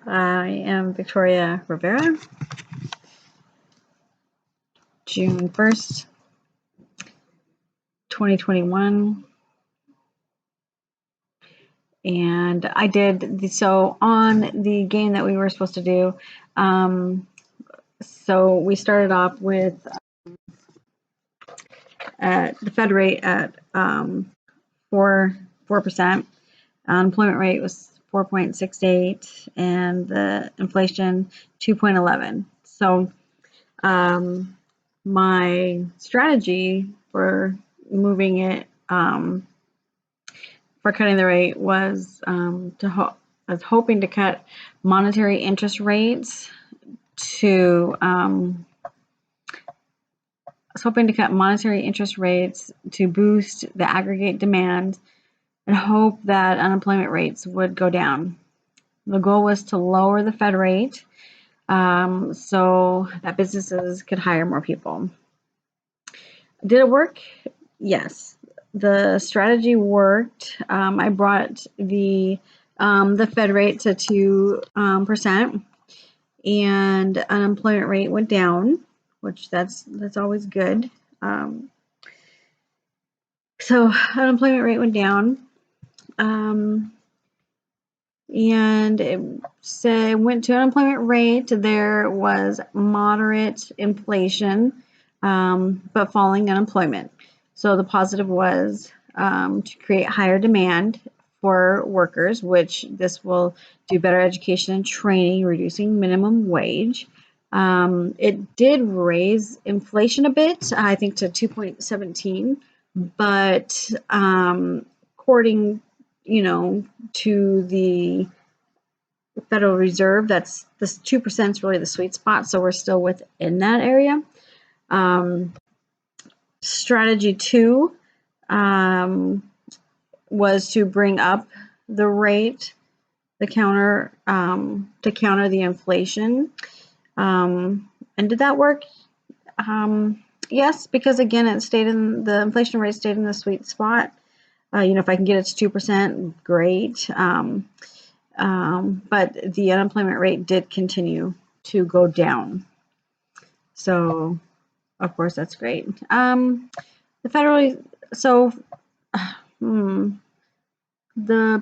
I am Victoria Rivera, June 1st, 2021. And I did so on the game that we were supposed to do. So we started off with the Fed rate at 4%. Unemployment rate was 4.68, and the inflation 2.11. So my strategy for moving it for cutting the rate was I was hoping to cut monetary interest rates to boost the aggregate demand and hope that unemployment rates would go down. The goal was to lower the Fed rate so that businesses could hire more people. Did it work? Yes. The strategy worked. I brought the Fed rate to 2%, and unemployment rate went down, which that's always good. So unemployment rate went down, and it went to unemployment rate. There was moderate inflation, but falling unemployment. So the positive was to create higher demand for workers, which this will do better education and training, reducing minimum wage. It did raise inflation a bit, I think to 2.17, but according, to the Federal Reserve, that's this 2% is really the sweet spot, so we're still within that area. Strategy 2 was to bring up the rate, to counter the inflation. And did that work? Yes, because again, the inflation rate stayed in the sweet spot. If I can get it to 2%, great. But the unemployment rate did continue to go down. So, of course, that's great. The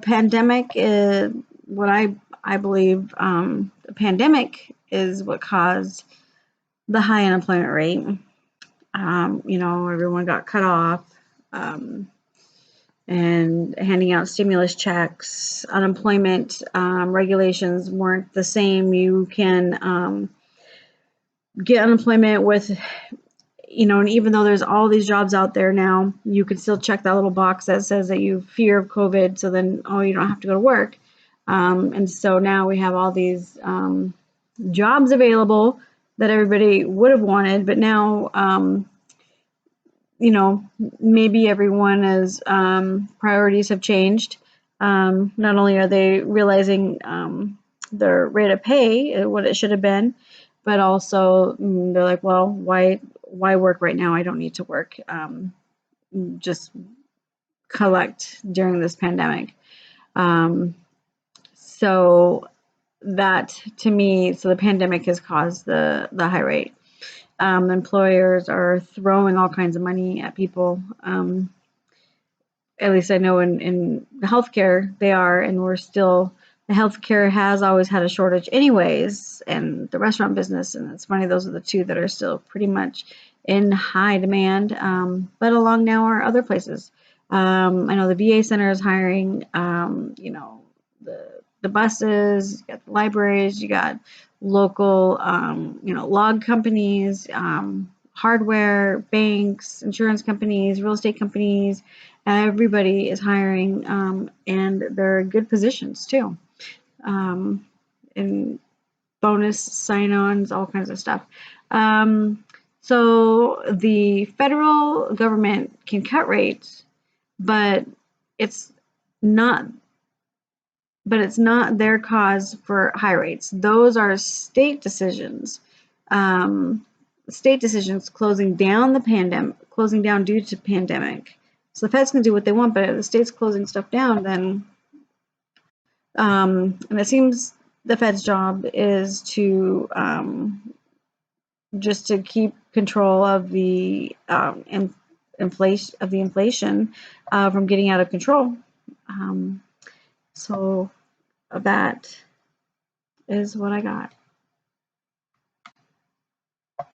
pandemic is what I believe. The pandemic is what caused the high unemployment rate. Everyone got cut off, and handing out stimulus checks. Unemployment regulations weren't the same. You can get unemployment with, and even though there's all these jobs out there now, you can still check that little box that says that you fear of COVID, so then, you don't have to go to work. And so now we have all these jobs available that everybody would have wanted, but now, maybe everyone's priorities have changed. Not only are they realizing their rate of pay, what it should have been, but also they're like, well, why work right now? I don't need to work. Just collect during this pandemic. So that, to me, the pandemic has caused the high rate. Employers are throwing all kinds of money at people. At least I know in healthcare they are, and the healthcare has always had a shortage anyways, and the restaurant business, and it's funny, those are the two that are still pretty much in high demand. But along now are other places. I know the VA center is hiring, the buses, you got the libraries, you got local, log companies, hardware, banks, insurance companies, real estate companies. Everybody is hiring, and they're good positions too. And bonus sign-ons, all kinds of stuff. So the federal government can cut rates, but it's not their cause for high rates. Those are state decisions. State decisions closing down due to pandemic. So the feds can do what they want, but if the state's closing stuff down, then and it seems the Fed's job is to just to keep control of the inflation from getting out of control. So that is what I got.